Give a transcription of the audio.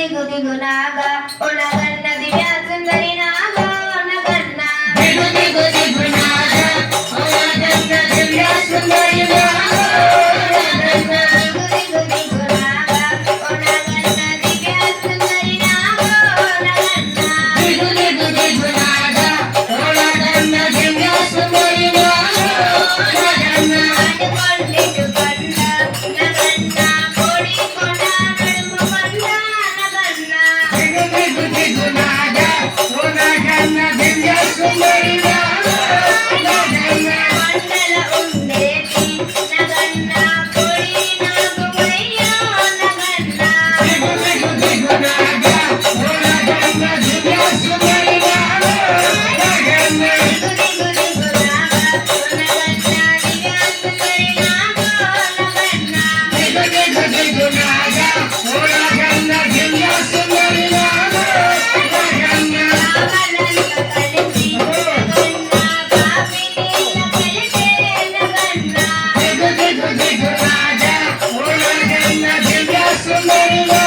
దిగు దిగు నాగా ఒనగన్న దివ్య సుందరి నాగా ఒనగన్న దిగు దిగు దిగు నాగా ఒనగన్న దివ్య సుందరి నాగా ఒనగన్న దిగు దిగు దిగు నాగా ఒనగన్న దివ్య సుందరి నాగా ఒనగన్న దిగు దిగు దిగు నాగా ఒనగన్న దివ్య సుందరి నాగా ఒనగన్న అడుకొండిటు కొండ నగన్న కోడి కొండ నడుము కొండ నగన్న దిగు దిగు దిగు నాగా ఒనగన్న దివ్య సుందరి నాగా ఒనగన్న కొండల ఉండేటి నగన్న కోడి నాగుమయ్య నగన్న దిగు దిగు దిగు నాగా ఒనగన్న దివ్య సుందరి నాగా ఒనగన్న దిగు దిగు దిగు నాగా ఒనగన్న దివ్య సుందరి నాగా ఒనగన్న దిగు దిగు దిగు నాగా ఒనగన్న దివ్య సుందరి నాగా ఒనగన్న నాగలంత కలిసి నగన్న కాపి నీళ్ళ కలిసే నగన్న దిగు దిగు దిగు నాగా ఒనగన్న దివ్య సుందరి నాగా